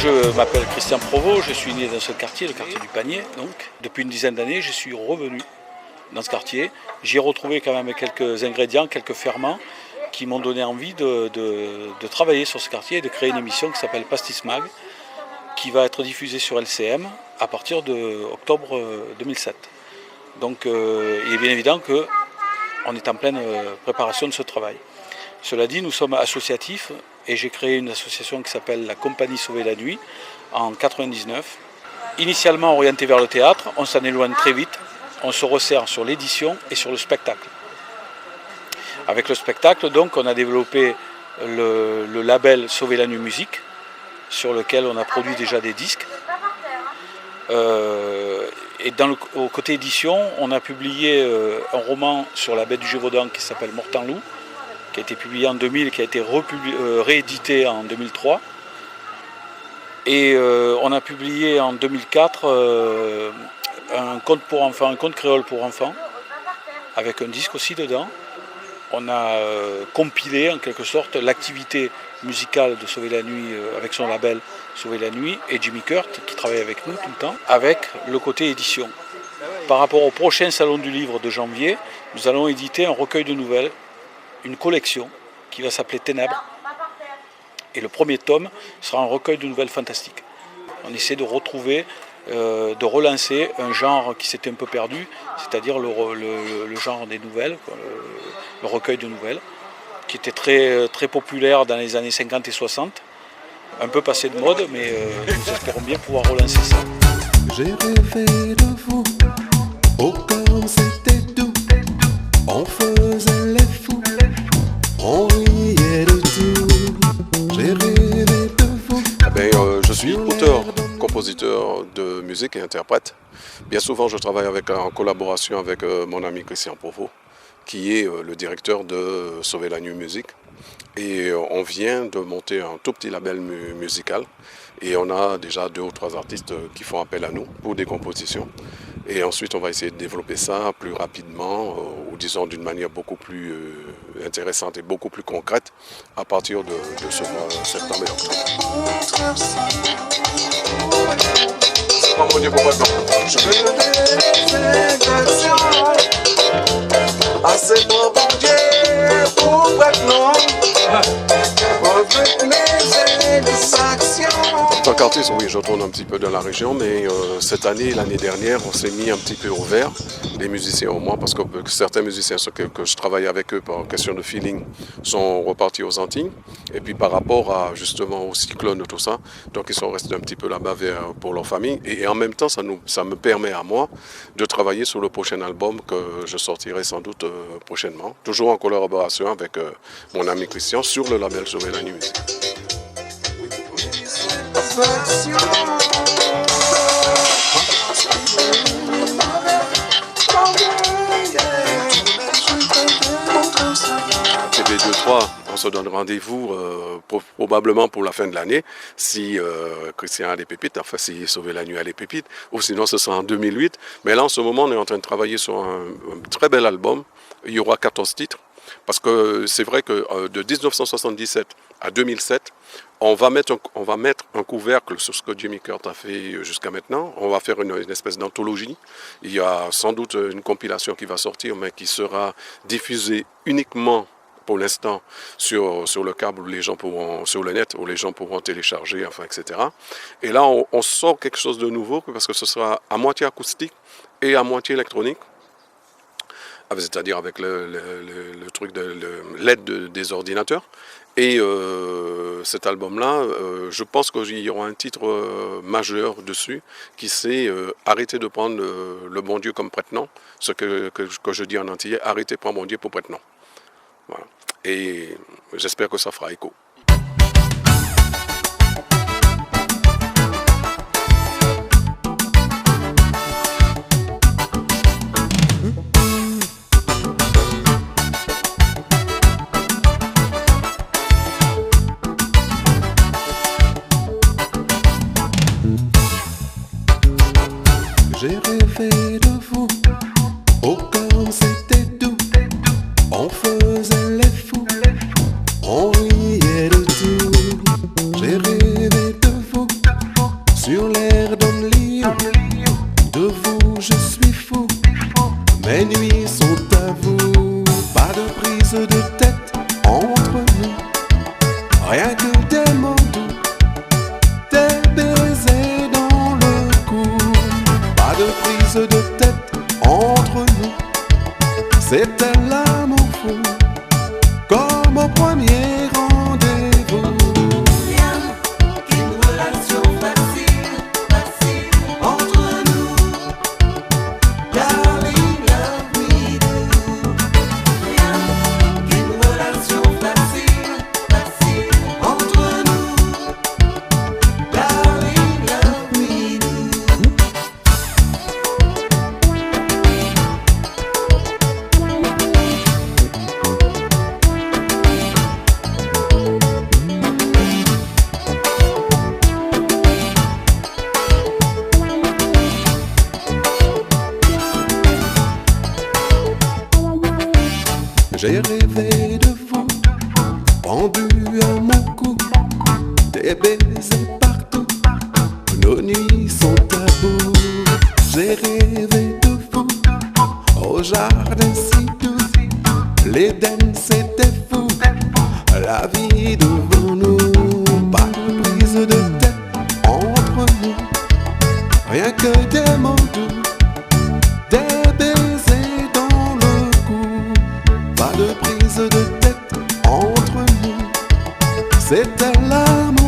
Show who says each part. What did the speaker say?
Speaker 1: Je m'appelle Christian Provost, je suis né dans ce quartier, le quartier du Panier. Donc, depuis une dizaine d'années, je suis revenu dans ce quartier. J'y ai retrouvé quand même quelques ingrédients, quelques ferments qui m'ont donné envie de travailler sur ce quartier et de créer une émission qui s'appelle Pastis Mag, qui va être diffusée sur LCM à partir de octobre 2007. Donc il est bien évident qu'on est en pleine préparation de ce travail. Cela dit, nous sommes associatifs et j'ai créé une association qui s'appelle la Compagnie Sauver la Nuit en 1999. Initialement orientée vers le théâtre, on s'en éloigne très vite. On se resserre sur l'édition et sur le spectacle. Avec le spectacle, donc, on a développé le label Sauver la Nuit Musique, sur lequel on a produit déjà des disques. Et au côté édition, on a publié un roman sur la baie du Gévaudan qui s'appelle Mortan-Loup, qui a été publié en 2000 et qui a été réédité en 2003. Et on a publié en 2004 un conte pour enfants, un conte créole pour enfants, avec un disque aussi dedans. On a compilé en quelque sorte l'activité musicale de Sauver la Nuit avec son label Sauver la Nuit et Jimmy Kurt qui travaille avec nous tout le temps, avec le côté édition. Par rapport au prochain salon du livre de janvier, nous allons éditer un recueil de nouvelles, une collection qui va s'appeler Ténèbres. Et le premier tome sera un recueil de nouvelles fantastiques. On essaie de retrouver, de relancer un genre qui s'était un peu perdu, c'est-à-dire le genre des nouvelles, le recueil de nouvelles, qui était très, très populaire dans les années 50 et 60, un peu passé de mode, mais nous espérons bien pouvoir relancer ça.
Speaker 2: J'ai rêvé de vous, au cœur c'était doux, on faisait les fous, on riait de tout, j'ai rêvé de vous.
Speaker 3: Je suis auteur, compositeur de musique et interprète. Bien souvent je travaille en collaboration avec mon ami Christian Provost, qui est le directeur de Sauver la Nuit Musique. Et on vient de monter un tout petit label musical. Et on a déjà 2 ou 3 artistes qui font appel à nous pour des compositions. Et ensuite, on va essayer de développer ça plus rapidement, ou disons d'une manière beaucoup plus intéressante et beaucoup plus concrète à partir de ce mois septembre et octobre.
Speaker 2: Assez bon Dieu pour maintenant, avec mes satisfactions.
Speaker 3: En tant qu'artiste, oui, je tourne un petit peu dans la région, mais cette année, l'année dernière, on s'est mis un petit peu au vert, les musiciens au moins, parce que certains musiciens que je travaille avec eux par question de feeling sont repartis aux Antilles. Et puis par rapport à justement au cyclone et tout ça, donc ils sont restés un petit peu là-bas pour leur famille. Et en même temps, ça me permet à moi de travailler sur le prochain album que je sortirai sans doute prochainement, toujours en collaboration avec mon ami Christian sur le label Sauver la Nuit Musique. TV2-3, on se donne rendez-vous probablement pour la fin de l'année, si Christian a des pépites, enfin si Sauver la Nuit a des pépites, ou sinon ce sera en 2008. Mais là en ce moment on est en train de travailler sur un très bel album, il y aura 14 titres, parce que c'est vrai que de 1977 à 2007, on va mettre un couvercle sur ce que Jimmy Kurt a fait jusqu'à maintenant. On va faire une espèce d'anthologie. Il y a sans doute une compilation qui va sortir, mais qui sera diffusée uniquement pour l'instant sur le câble, où les gens pourront, sur le net, où les gens pourront télécharger, enfin, etc. Et là, on sort quelque chose de nouveau, parce que ce sera à moitié acoustique et à moitié électronique. C'est-à-dire avec le truc de l'aide des ordinateurs. Et cet album-là, je pense qu'il y aura un titre majeur dessus, qui c'est arrêter de prendre le bon Dieu comme prête-nom, ce que je dis en entier, arrêtez de prendre mon Dieu pour prête-nom. Voilà. Et j'espère que ça fera écho.
Speaker 2: J'ai rêvé de vous, au cœur c'était doux, on faisait les fous, on riait de tout. J'ai rêvé de vous, pendu à mon cou, des baisers partout, nos nuits sont tabous. J'ai rêvé de vous, au jardin si doux, l'Éden c'était fou, la vie devant nous, pas de prise de tête entre nous, rien que des mots doux, des baisers dans le cou, pas de prise de tête entre nous, c'était l'amour.